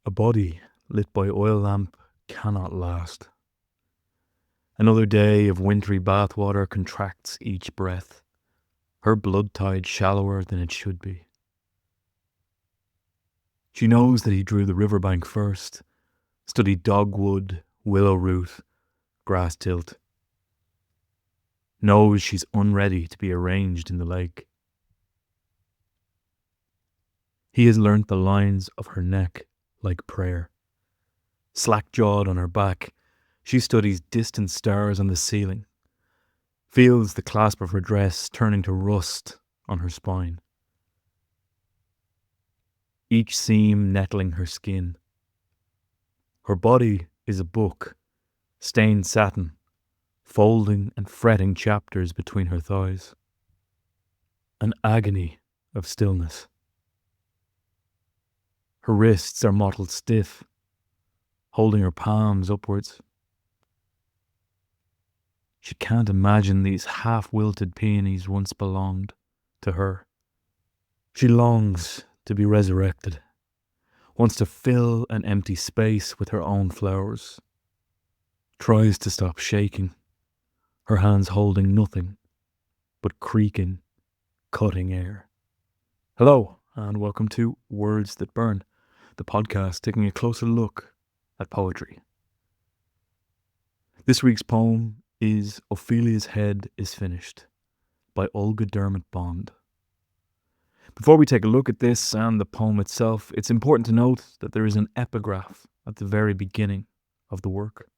A body lit by oil lamp cannot last. Another day of wintry bathwater contracts each breath, her blood tide shallower than it should be. She knows that he drew the riverbank first, studied dogwood, willow root, grass tilt. Knows she's unready to be arranged in the lake. He has learnt the lines of her neck like prayer. Slack-jawed on her back, she studies distant stars on the ceiling, feels the clasp of her dress turning to rust on her spine. Each seam nettling her skin. Her body is a book, stained satin, folding and fretting chapters between her thighs. An agony of stillness. Her wrists are mottled stiff, holding her palms upwards. She can't imagine these half-wilted peonies once belonged to her. She longs to be resurrected, wants to fill an empty space with her own flowers, tries to stop shaking, her hands holding nothing but creaking, cutting air. Hello, and welcome to Words That Burn, the podcast taking a closer look at poetry. This week's poem is Ophelia's Head is Finished by Olga Dermott-Bond. Before we take a look at this and the poem itself, it's important to note that there is an epigraph at the very beginning of the work,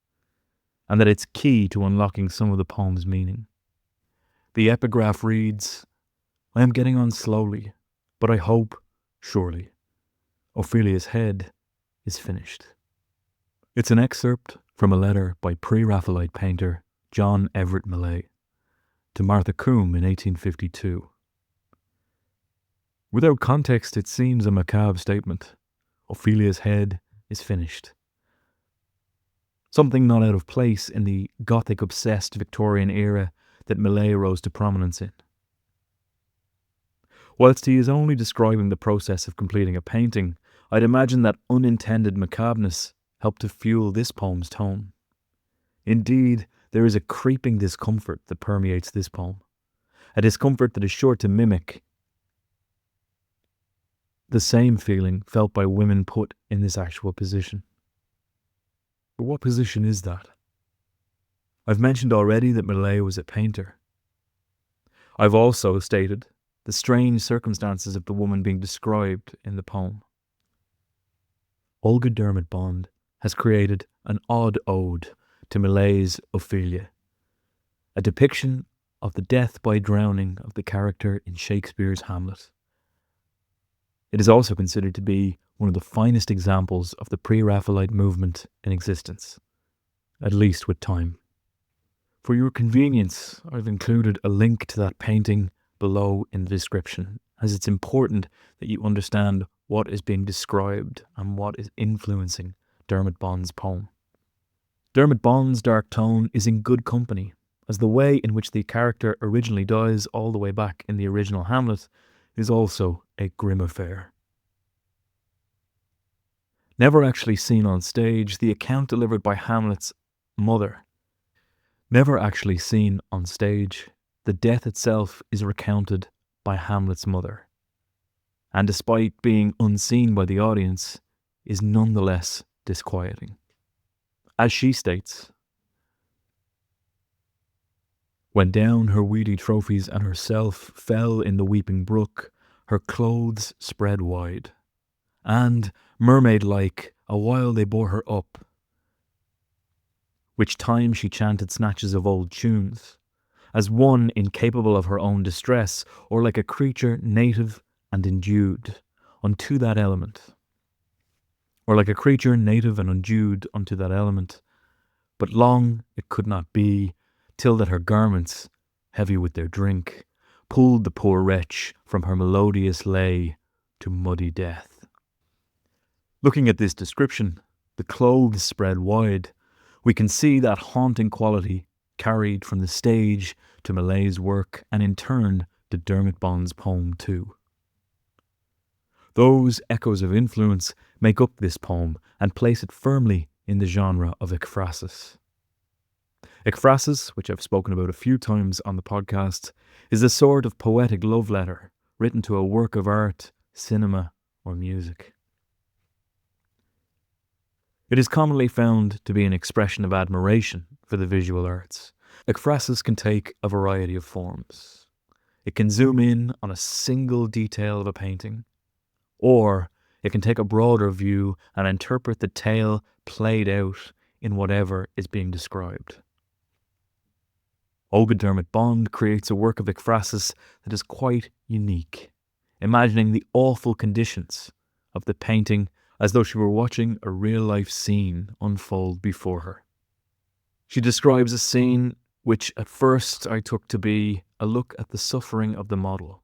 and that it's key to unlocking some of the poem's meaning. The epigraph reads, "I am getting on slowly, but I hope, surely, Ophelia's head is finished." It's an excerpt from a letter by Pre-Raphaelite painter John Everett Millais to Martha Coombe in 1852. Without context, it seems a macabre statement. Ophelia's head is finished. Something not out of place in the gothic-obsessed Victorian era that Millais rose to prominence in. Whilst he is only describing the process of completing a painting, I'd imagine that unintended macabreness helped to fuel this poem's tone. Indeed, there is a creeping discomfort that permeates this poem, a discomfort that is sure to mimic the same feeling felt by women put in this actual position. But what position is that? I've mentioned already that Millais was a painter. I've also stated the strange circumstances of the woman being described in the poem. Olga Dermott-Bond has created an odd ode to Millais' Ophelia, a depiction of the death by drowning of the character in Shakespeare's Hamlet. It is also considered to be one of the finest examples of the Pre-Raphaelite movement in existence, at least with time. For your convenience, I've included a link to that painting below in the description, as it's important that you understand what is being described and what is influencing Dermott-Bond's poem. Dermott-Bond's dark tone is in good company, as the way in which the character originally dies all the way back in the original Hamlet is also a grim affair. Never actually seen on stage, the account delivered by Hamlet's mother. Never actually seen on stage, the death itself is recounted by Hamlet's mother, and despite being unseen by the audience, is nonetheless disquieting. As she states, "When down her weedy trophies and herself fell in the weeping brook, her clothes spread wide, and, mermaid-like, awhile they bore her up, which time she chanted snatches of old tunes, as one incapable of her own distress, or like a creature native and endued unto that element. Or like a creature native and endued unto that element. But long it could not be, till that her garments, heavy with their drink, pulled the poor wretch from her melodious lay to muddy death." Looking at this description, the clothes spread wide, we can see that haunting quality carried from the stage to Millais' work and in turn to Dermott-Bond's poem too. Those echoes of influence make up this poem and place it firmly in the genre of ekphrasis. Ekphrasis, which I've spoken about a few times on the podcast, is a sort of poetic love letter written to a work of art, cinema, or music. It is commonly found to be an expression of admiration for the visual arts. Ekphrasis can take a variety of forms. It can zoom in on a single detail of a painting, or it can take a broader view and interpret the tale played out in whatever is being described. Olga Dermott-Bond creates a work of ekphrasis that is quite unique, imagining the awful conditions of the painting as though she were watching a real-life scene unfold before her. She describes a scene which at first I took to be a look at the suffering of the model,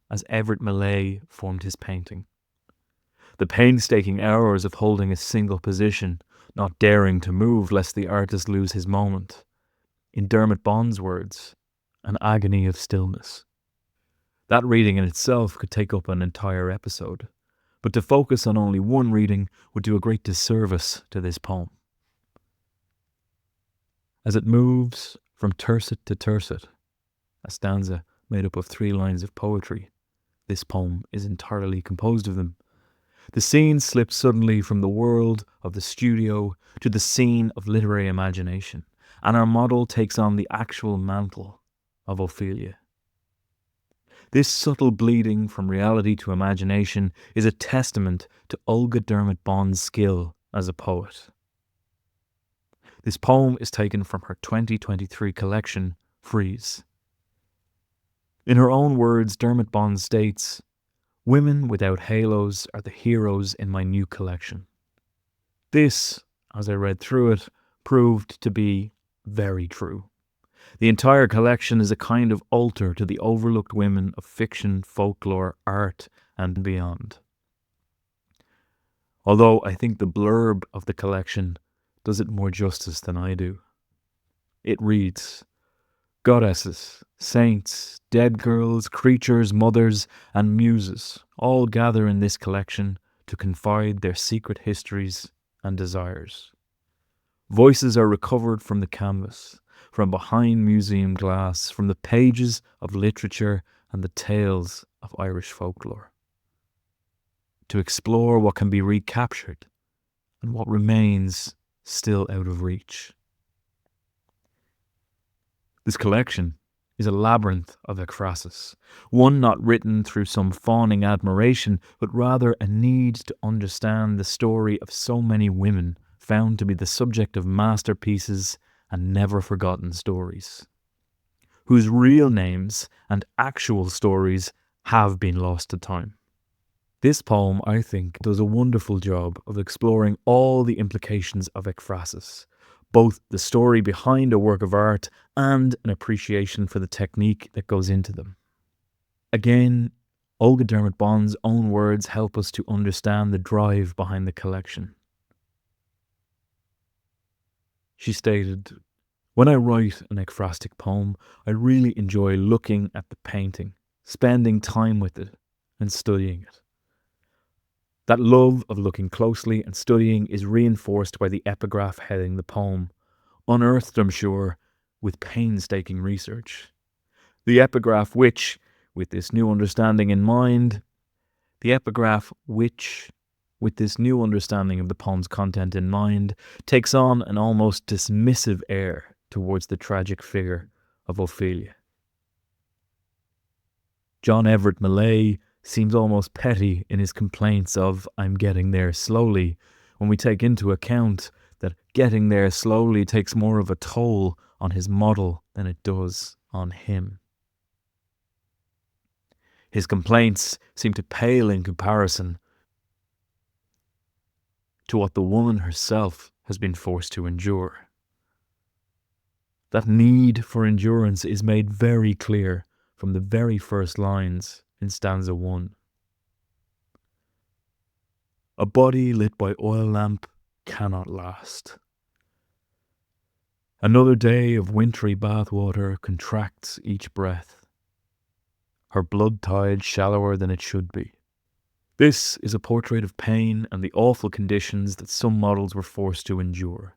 as Everett Millais formed his painting. The painstaking hours of holding a single position, not daring to move lest the artist lose his moment. In Dermott-Bond's words, an agony of stillness. That reading in itself could take up an entire episode, but to focus on only one reading would do a great disservice to this poem. As it moves from tercet to tercet, a stanza made up of 3 lines of poetry, this poem is entirely composed of them. The scene slips suddenly from the world of the studio to the scene of literary imagination, and our model takes on the actual mantle of Ophelia. This subtle bleeding from reality to imagination is a testament to Olga Dermott-Bond's skill as a poet. This poem is taken from her 2023 collection, Freeze. In her own words, Dermott-Bond states, "Women without halos are the heroes in my new collection." This, as I read through it, proved to be very true. The entire collection is a kind of altar to the overlooked women of fiction, folklore, art, and beyond. Although I think the blurb of the collection does it more justice than I do. It reads, "Goddesses, saints, dead girls, creatures, mothers, and muses all gather in this collection to confide their secret histories and desires. Voices are recovered from the canvas, from behind museum glass, from the pages of literature and the tales of Irish folklore, to explore what can be recaptured and what remains still out of reach." This collection is a labyrinth of ekphrasis, one not written through some fawning admiration, but rather a need to understand the story of so many women found to be the subject of masterpieces and never forgotten stories, whose real names and actual stories have been lost to time. This poem, I think, does a wonderful job of exploring all the implications of ekphrasis, both the story behind a work of art and an appreciation for the technique that goes into them. Again, Olga Dermott-Bond's own words help us to understand the drive behind the collection. She stated, "When I write an ekphrastic poem, I really enjoy looking at the painting, spending time with it, and studying it. That love of looking closely and studying is reinforced by the epigraph heading the poem, unearthed, I'm sure, with painstaking research. The epigraph which, with this new understanding in mind, with this new understanding of the poem's content in mind, takes on an almost dismissive air towards the tragic figure of Ophelia. John Everett Millais seems almost petty in his complaints of 'I'm getting there slowly', when we take into account that getting there slowly takes more of a toll on his model than it does on him. His complaints seem to pale in comparison to what the woman herself has been forced to endure. That need for endurance is made very clear from the very first lines in stanza 1. "A body lit by oil lamp cannot last. Another day of wintry bathwater contracts each breath, her blood tide shallower than it should be. This is a portrait of pain and the awful conditions that some models were forced to endure.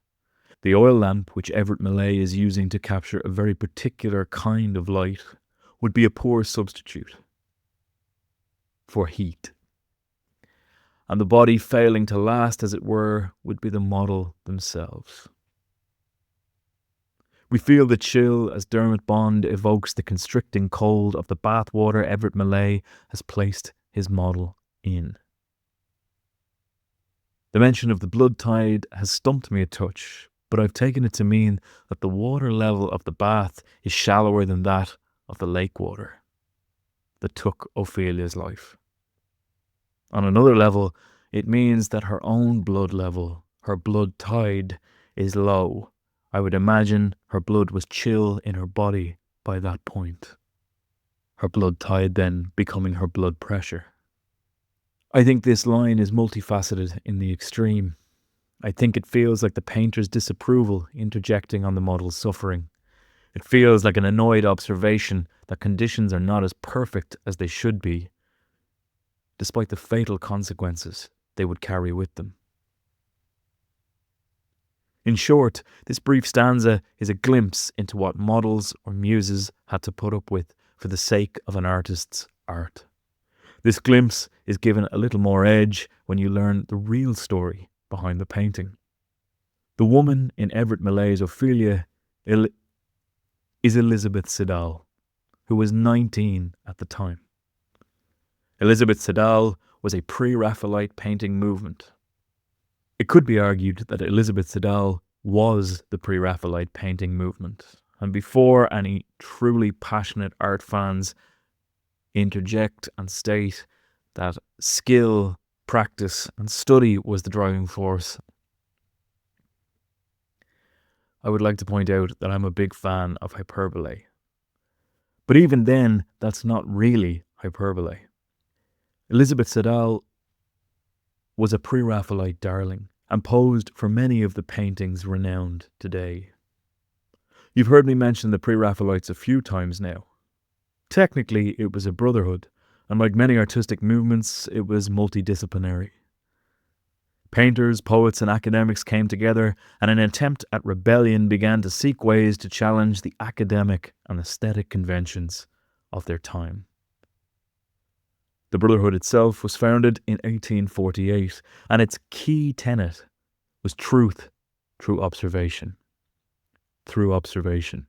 The oil lamp, which Everett Millais is using to capture a very particular kind of light, would be a poor substitute for heat. And the body failing to last, as it were, would be the model themselves. We feel the chill as Dermott-Bond evokes the constricting cold of the bathwater Everett Millais has placed his model in. The mention of the blood tide has stumped me a touch, but I've taken it to mean that the water level of the bath is shallower than that of the lake water that took Ophelia's life. On another level, it means that her own blood level, her blood tide, is low. I would imagine her blood was chill in her body by that point. Her blood tide then becoming her blood pressure. I think this line is multifaceted in the extreme. I think it feels like the painter's disapproval interjecting on the model's suffering. It feels like an annoyed observation that conditions are not as perfect as they should be, despite the fatal consequences they would carry with them. In short, this brief stanza is a glimpse into what models or muses had to put up with for the sake of an artist's art. This glimpse is given a little more edge when you learn the real story behind the painting. The woman in Everett Millais' Ophelia is Elizabeth Siddal, who was 19 at the time. Elizabeth Siddal was a Pre-Raphaelite painting movement. It could be argued that Elizabeth Siddal was the Pre-Raphaelite painting movement, and before any truly passionate art fans interject and state that skill, practice, and study was the driving force, I would like to point out that I'm a big fan of hyperbole. But even then, that's not really hyperbole. Elizabeth Siddal was a Pre-Raphaelite darling and posed for many of the paintings renowned today. You've heard me mention the Pre-Raphaelites a few times now. Technically, it was a brotherhood, and like many artistic movements, it was multidisciplinary. Painters, poets, and academics came together, and an attempt at rebellion began to seek ways to challenge the academic and aesthetic conventions of their time. The Brotherhood itself was founded in 1848, and its key tenet was truth through observation. Through observation.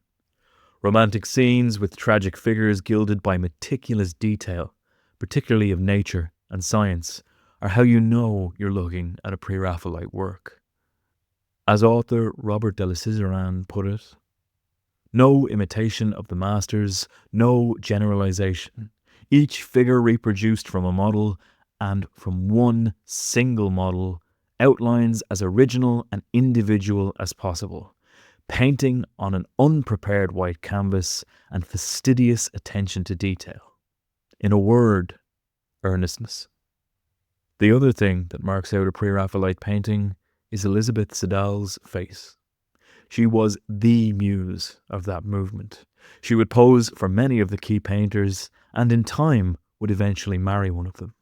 Romantic scenes with tragic figures gilded by meticulous detail, particularly of nature and science, are how you know you're looking at a Pre-Raphaelite work. As author Robert de la Cizeran put it, no imitation of the masters, no generalization. Each figure reproduced from a model and from one single model, outlines as original and individual as possible, painting on an unprepared white canvas and fastidious attention to detail. In a word, earnestness. The other thing that marks out a Pre-Raphaelite painting is Elizabeth Siddal's face. She was the muse of that movement. She would pose for many of the key painters and in time would eventually marry one of them.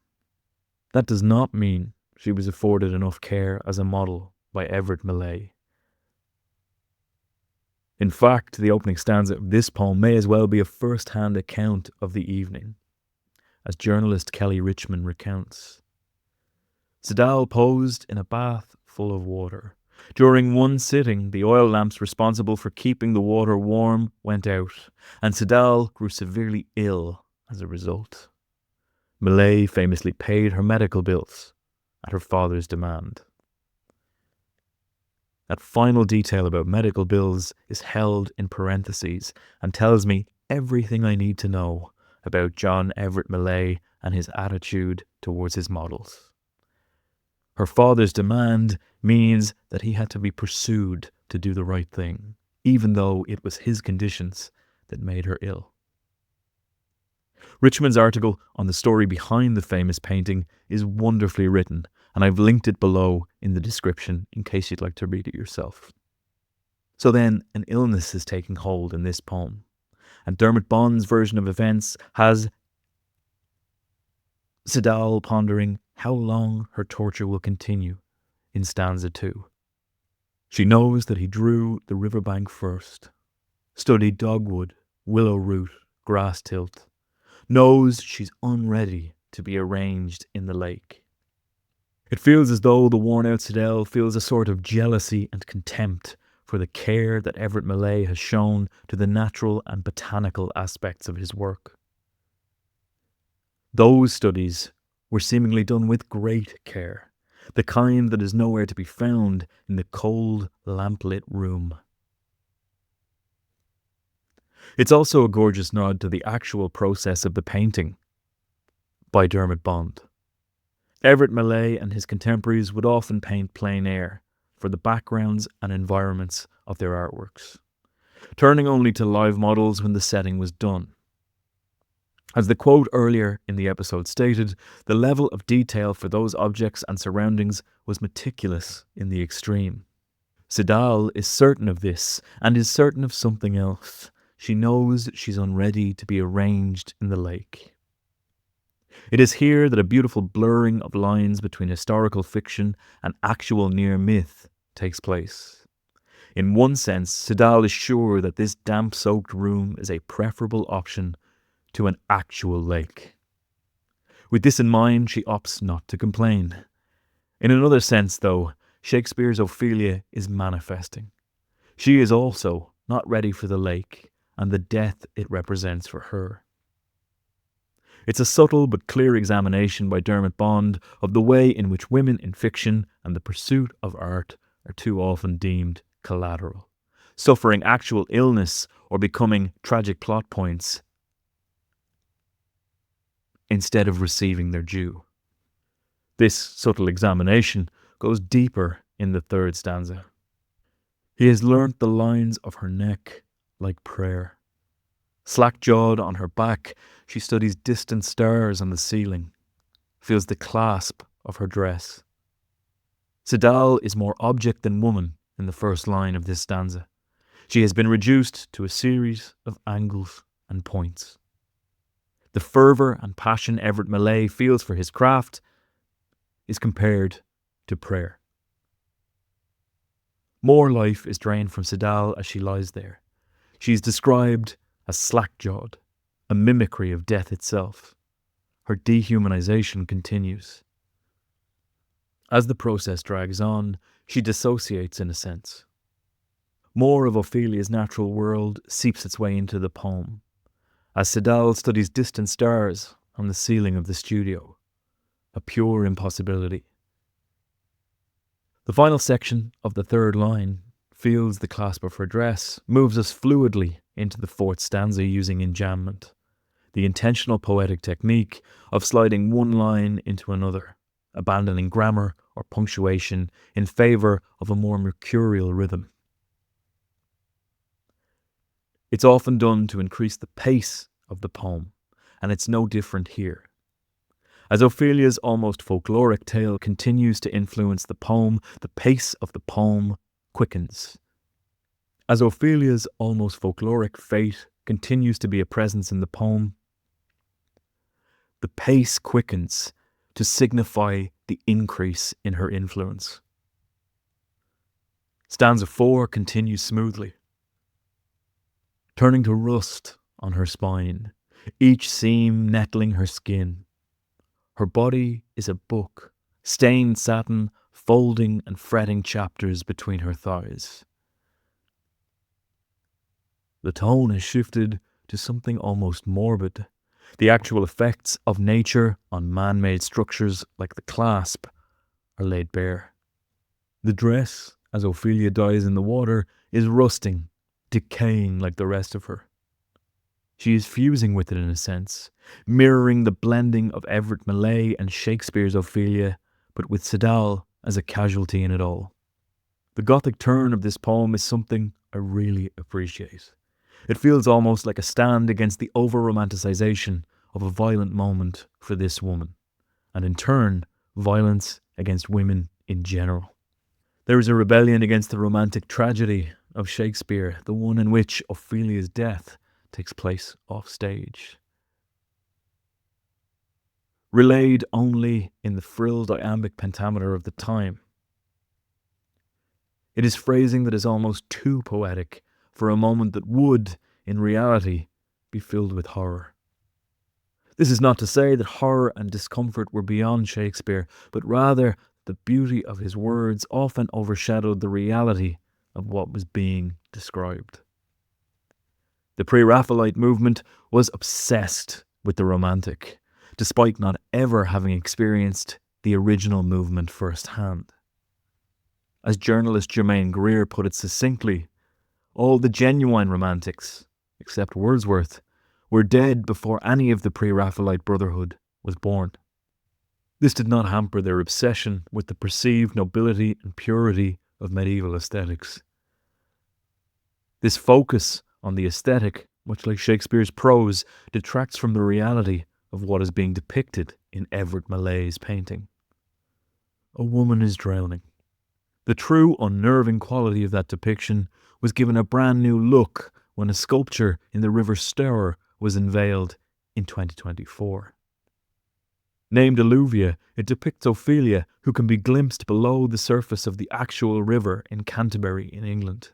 That does not mean she was afforded enough care as a model by Everett Millais. In fact, the opening stanza of this poem may as well be a first-hand account of the evening, as journalist Kelly Richmond recounts. Siddal posed in a bath full of water. During one sitting, the oil lamps responsible for keeping the water warm went out, and Siddal grew severely ill as a result. Millais famously paid her medical bills at her father's demand. That final detail about medical bills is held in parentheses and tells me everything I need to know about John Everett Millais and his attitude towards his models. Her father's demand means that he had to be pursued to do the right thing, even though it was his conditions that made her ill. Richmond's article on the story behind the famous painting is wonderfully written, and I've linked it below in the description in case you'd like to read it yourself. So then, an illness is taking hold in this poem, and Dermott-Bond's version of events has Siddal pondering how long her torture will continue in stanza 2. She knows that he drew the riverbank first, studied dogwood, willow root, grass tilt, knows she's unready to be arranged in the lake. It feels as though the worn-out Siddal feels a sort of jealousy and contempt for the care that Everett Millais has shown to the natural and botanical aspects of his work. Those studies were seemingly done with great care, the kind that is nowhere to be found in the cold, lamplit room. It's also a gorgeous nod to the actual process of the painting by Dermott-Bond. Everett Millais and his contemporaries would often paint plein air for the backgrounds and environments of their artworks, turning only to live models when the setting was done. As the quote earlier in the episode stated, the level of detail for those objects and surroundings was meticulous in the extreme. Siddal is certain of this, and is certain of something else. She knows she's unready to be arranged in the lake. It is here that a beautiful blurring of lines between historical fiction and actual near myth takes place. In one sense, Siddal is sure that this damp-soaked room is a preferable option to an actual lake. With this in mind, she opts not to complain. In another sense, though, Shakespeare's Ophelia is manifesting. She is also not ready for the lake and the death it represents for her. It's a subtle but clear examination by Dermott-Bond of the way in which women in fiction and the pursuit of art are too often deemed collateral, suffering actual illness or becoming tragic plot points instead of receiving their due. This subtle examination goes deeper in the third stanza. He has learnt the lines of her neck like prayer. Slack-jawed on her back, she studies distant stars on the ceiling, feels the clasp of her dress. Siddal is more object than woman in the first line of this stanza. She has been reduced to a series of angles and points. The fervour and passion Everett Millais feels for his craft is compared to prayer. More life is drained from Siddal as she lies there. She is described as slack-jawed, a mimicry of death itself. Her dehumanization continues. As the process drags on, she dissociates in a sense. More of Ophelia's natural world seeps its way into the poem, as Siddal studies distant stars on the ceiling of the studio, a pure impossibility. The final section of the third line feels the clasp of her dress, moves us fluidly into the fourth stanza using enjambment, the intentional poetic technique of sliding one line into another, abandoning grammar or punctuation in favour of a more mercurial rhythm. It's often done to increase the pace of the poem, and it's no different here. As Ophelia's almost folkloric tale continues to influence the poem, the pace of the poem quickens. As Ophelia's almost folkloric fate continues to be a presence in the poem, the pace quickens to signify the increase in her influence. Stanza 4 continues smoothly, turning to rust on her spine, each seam nettling her skin. Her body is a book, stained satin, folding and fretting chapters between her thighs. The tone has shifted to something almost morbid. The actual effects of nature on man-made structures like the clasp are laid bare. The dress, as Ophelia dies in the water, is rusting, decaying like the rest of her. She is fusing with it in a sense, mirroring the blending of Everett Millais and Shakespeare's Ophelia, but with Siddal as a casualty in it all. The Gothic turn of this poem is something I really appreciate. It feels almost like a stand against the over-romanticization of a violent moment for this woman, and in turn, violence against women in general. There is a rebellion against the romantic tragedy of Shakespeare, the one in which Ophelia's death takes place off stage. relayed only in the frilled iambic pentameter of the time. It is phrasing that is almost too poetic for a moment that would, in reality, be filled with horror. This is not to say that horror and discomfort were beyond Shakespeare, but rather the beauty of his words often overshadowed the reality of what was being described. The Pre-Raphaelite movement was obsessed with the romantic, despite not ever having experienced the original movement firsthand. As journalist Germaine Greer put it succinctly, all the genuine romantics, except Wordsworth, were dead before any of the Pre-Raphaelite Brotherhood was born. This did not hamper their obsession with the perceived nobility and purity of medieval aesthetics. This focus on the aesthetic, much like Shakespeare's prose, detracts from the reality of what is being depicted in Everett Millais' painting. A woman is drowning. The true unnerving quality of that depiction was given a brand new look when a sculpture in the River Stour was unveiled in 2024. Named Alluvia, it depicts Ophelia, who can be glimpsed below the surface of the actual river in Canterbury in England.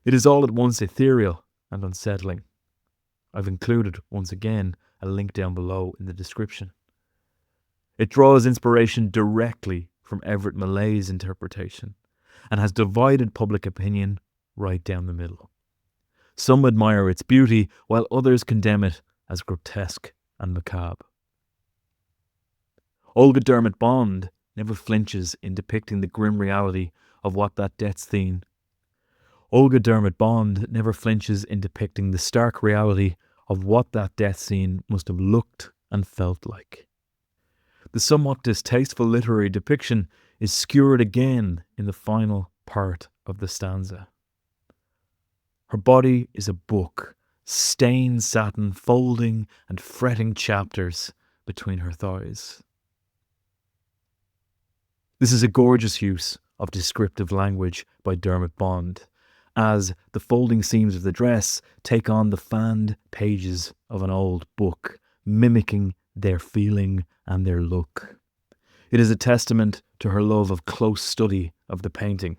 It is all at once ethereal and unsettling. I've included, once again, a link down below in the description. It draws inspiration directly from Everett Millais' interpretation and has divided public opinion right down the middle. Some admire its beauty, while others condemn it as grotesque and macabre. Olga Dermott-Bond never flinches in depicting the grim reality of what that death scene. Olga Dermott-Bond never flinches in depicting the stark reality of what that death scene must have looked and felt like. The somewhat distasteful literary depiction is skewered again in the final part of the stanza. Her body is a book, stained satin folding and fretting chapters between her thighs. This is a gorgeous use of descriptive language by Dermott-Bond, as the folding seams of the dress take on the fanned pages of an old book, mimicking their feeling and their look. It is a testament to her love of close study of the painting.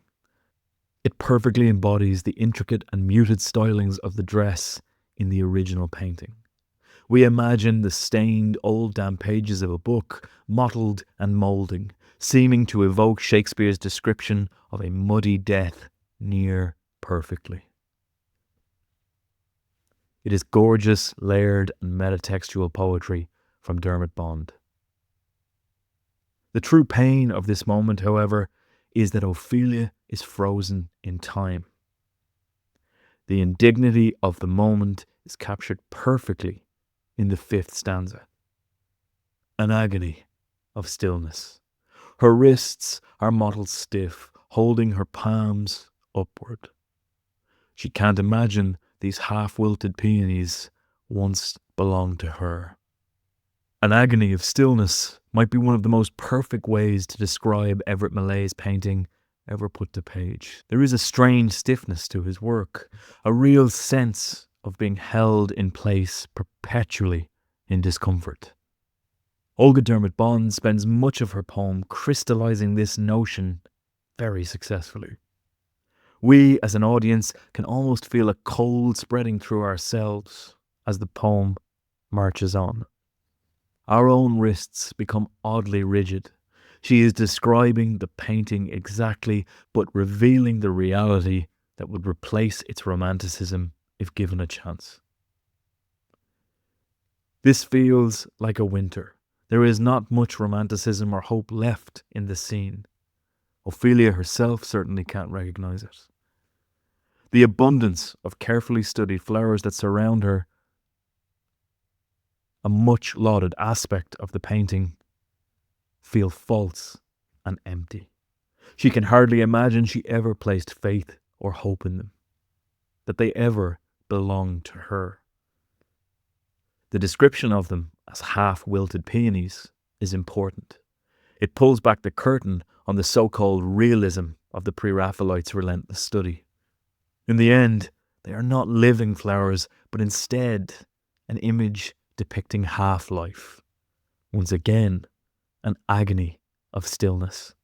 It perfectly embodies the intricate and muted stylings of the dress in the original painting. We imagine the stained old damp pages of a book, mottled and moulding, seeming to evoke Shakespeare's description of a muddy death near perfectly. It is gorgeous, layered and metatextual poetry from Dermott-Bond. The true pain of this moment, however, is that Ophelia is frozen in time. The indignity of the moment is captured perfectly in the 5th stanza. An agony of stillness. Her wrists are mottled stiff, holding her palms upward. She can't imagine these half-wilted peonies once belonged to her. An agony of stillness might be one of the most perfect ways to describe Everett Millais' painting ever put to page. There is a strange stiffness to his work, a real sense of being held in place perpetually in discomfort. Olga Dermott-Bond spends much of her poem crystallizing this notion very successfully. We, as an audience, can almost feel a cold spreading through ourselves as the poem marches on. Our own wrists become oddly rigid. She is describing the painting exactly, but revealing the reality that would replace its romanticism if given a chance. This feels like a winter. There is not much romanticism or hope left in the scene. Ophelia herself certainly can't recognize it. The abundance of carefully studied flowers that surround her, a much lauded aspect of the painting, feel false and empty. She can hardly imagine she ever placed faith or hope in them, that they ever belonged to her. The description of them as half-wilted peonies is important. It pulls back the curtain on the so-called realism of the Pre-Raphaelites' relentless study. In the end, they are not living flowers, but instead an image depicting half-life, Once again, an agony of stillness.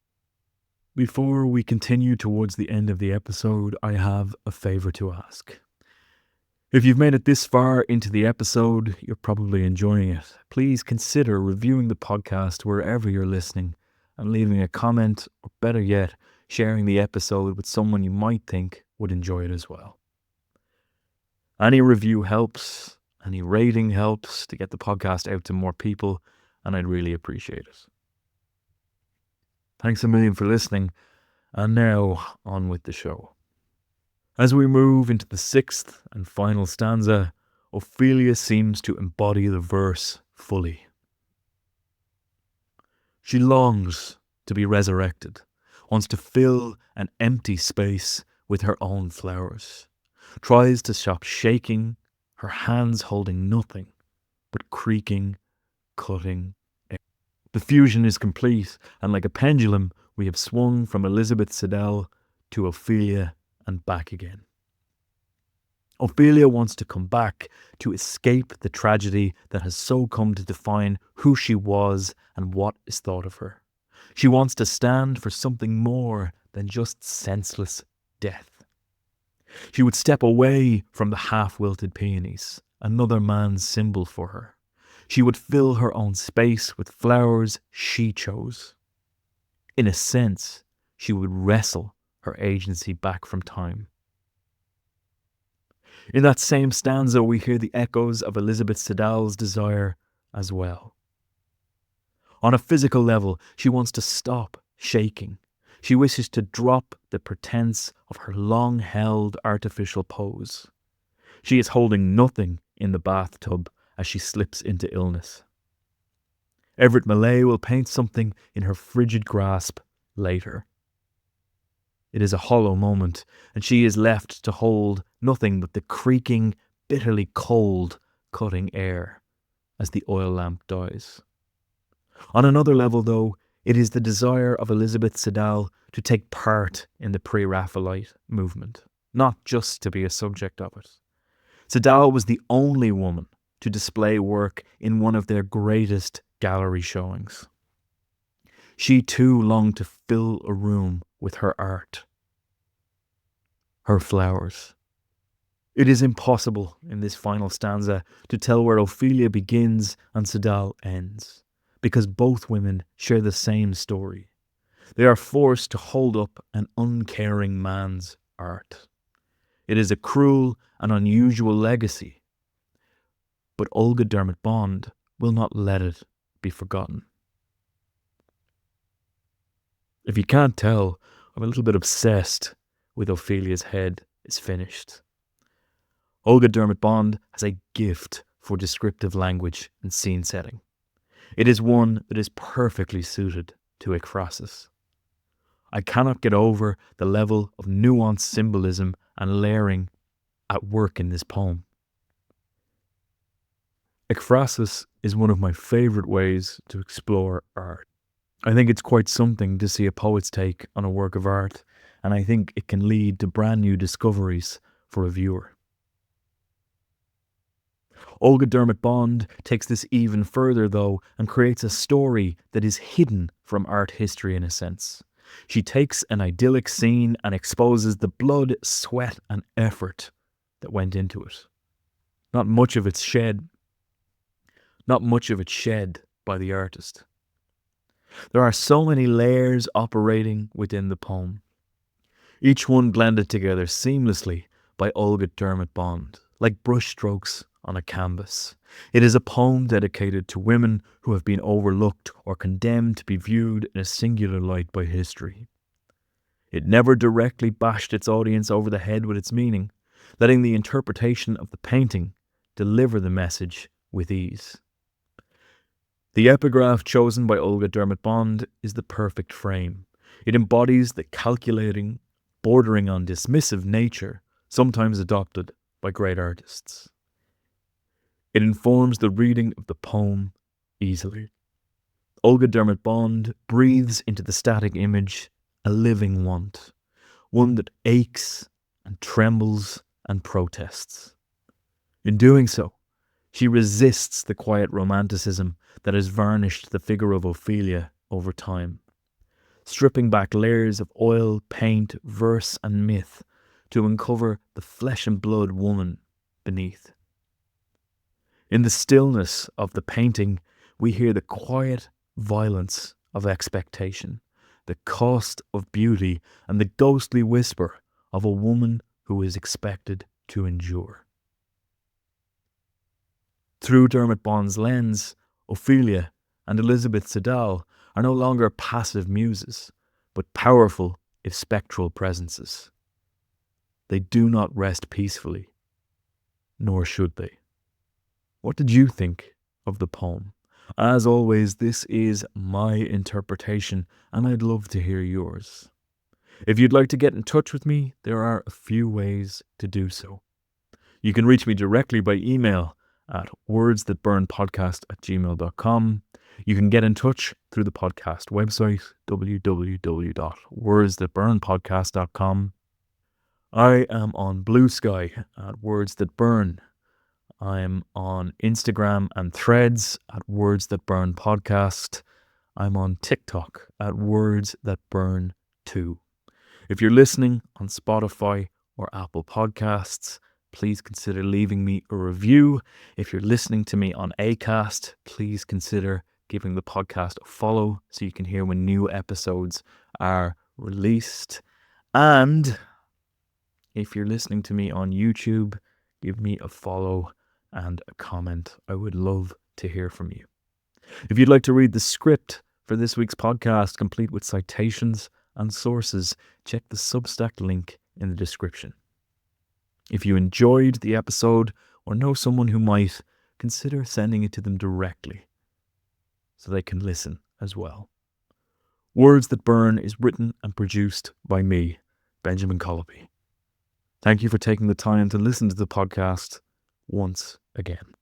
Before we continue towards the end of the episode, I have a favour to ask. If you've made it this far into the episode, you're probably enjoying it. Please consider reviewing the podcast wherever you're listening and leaving a comment, or better yet, sharing the episode with someone you might think would enjoy it as well. Any review helps, any rating helps to get the podcast out to more people, and I'd really appreciate it. Thanks a million for listening, and now on with the show. As we move into the sixth and final stanza, Ophelia seems to embody the verse fully. She longs to be resurrected, wants to fill an empty space with her own flowers, tries to stop shaking, her hands holding nothing but creaking, cutting air. The fusion is complete, and like a pendulum, we have swung from Elizabeth Siddal to Ophelia and back again. Ophelia wants to come back to escape the tragedy that has so come to define who she was and what is thought of her. She wants to stand for something more than just senseless death. She would step away from the half-wilted peonies, another man's symbol for her. She would fill her own space with flowers she chose. In a sense, she would wrestle her agency back from time. In that same stanza, we hear the echoes of Elizabeth Siddal's desire as well. On a physical level, she wants to stop shaking. She wishes to drop the pretense of her long-held artificial pose. She is holding nothing in the bathtub as she slips into illness. Everett Millais will paint something in her frigid grasp later. It is a hollow moment, and she is left to hold nothing but the creaking, bitterly cold, cutting air as the oil lamp dies. On another level, though, it is the desire of Elizabeth Siddal to take part in the Pre-Raphaelite movement, not just to be a subject of it. Siddal was the only woman to display work in one of their greatest gallery showings. She too longed to fill a room with her art, her flowers. It is impossible in this final stanza to tell where Ophelia begins and Siddal ends, because both women share the same story. They are forced to hold up an uncaring man's art. It is a cruel and unusual legacy, but Olga Dermott-Bond will not let it be forgotten. If you can't tell, I'm a little bit obsessed with Ophelia's head is finished. Olga Dermott-Bond has a gift for descriptive language and scene setting. It is one that is perfectly suited to ekphrasis. I cannot get over the level of nuanced symbolism and layering at work in this poem. Ekphrasis is one of my favourite ways to explore art. I think it's quite something to see a poet's take on a work of art, and I think it can lead to brand new discoveries for a viewer. Olga Dermott-Bond takes this even further, though, and creates a story that is hidden from art history in a sense. She takes an idyllic scene and exposes the blood, sweat, and effort that went into it. Not much of it shed by the artist. There are so many layers operating within the poem, each one blended together seamlessly by Olga Dermott-Bond, like brushstrokes on a canvas. It is a poem dedicated to women who have been overlooked or condemned to be viewed in a singular light by history. It never directly bashed its audience over the head with its meaning, letting the interpretation of the painting deliver the message with ease. The epigraph chosen by Olga Dermott-Bond is the perfect frame. It embodies the calculating, bordering on dismissive nature sometimes adopted by great artists. It informs the reading of the poem easily. Olga Dermott-Bond breathes into the static image a living want, one that aches and trembles and protests. In doing so, she resists the quiet romanticism that has varnished the figure of Ophelia over time, stripping back layers of oil, paint, verse and myth to uncover the flesh and blood woman beneath. In the stillness of the painting, we hear the quiet violence of expectation, the cost of beauty, and the ghostly whisper of a woman who is expected to endure. Through Dermott-Bond's lens, Ophelia and Elizabeth Siddal are no longer passive muses, but powerful, if spectral, presences. They do not rest peacefully, nor should they. What did you think of the poem? As always, this is my interpretation, and I'd love to hear yours. If you'd like to get in touch with me, there are a few ways to do so. You can reach me directly by email at wordsthatburnpodcast@gmail.com. You can get in touch through the podcast website, www.wordsthatburnpodcast.com. I am on Blue Sky at Words That Burn. I'm on Instagram and Threads at Words That Burn Podcast. I'm on TikTok at Words That Burn 2. If you're listening on Spotify or Apple Podcasts, please consider leaving me a review. If you're listening to me on Acast, please consider giving the podcast a follow so you can hear when new episodes are released. And if you're listening to me on YouTube, give me a follow and a comment. I would love to hear from you. If you'd like to read the script for this week's podcast, complete with citations and sources, check the Substack link in the description. If you enjoyed the episode or know someone who might, consider sending it to them directly so they can listen as well. Words That Burn is written and produced by me, Benjamin Colopy. Thank you for taking the time to listen to the podcast once again.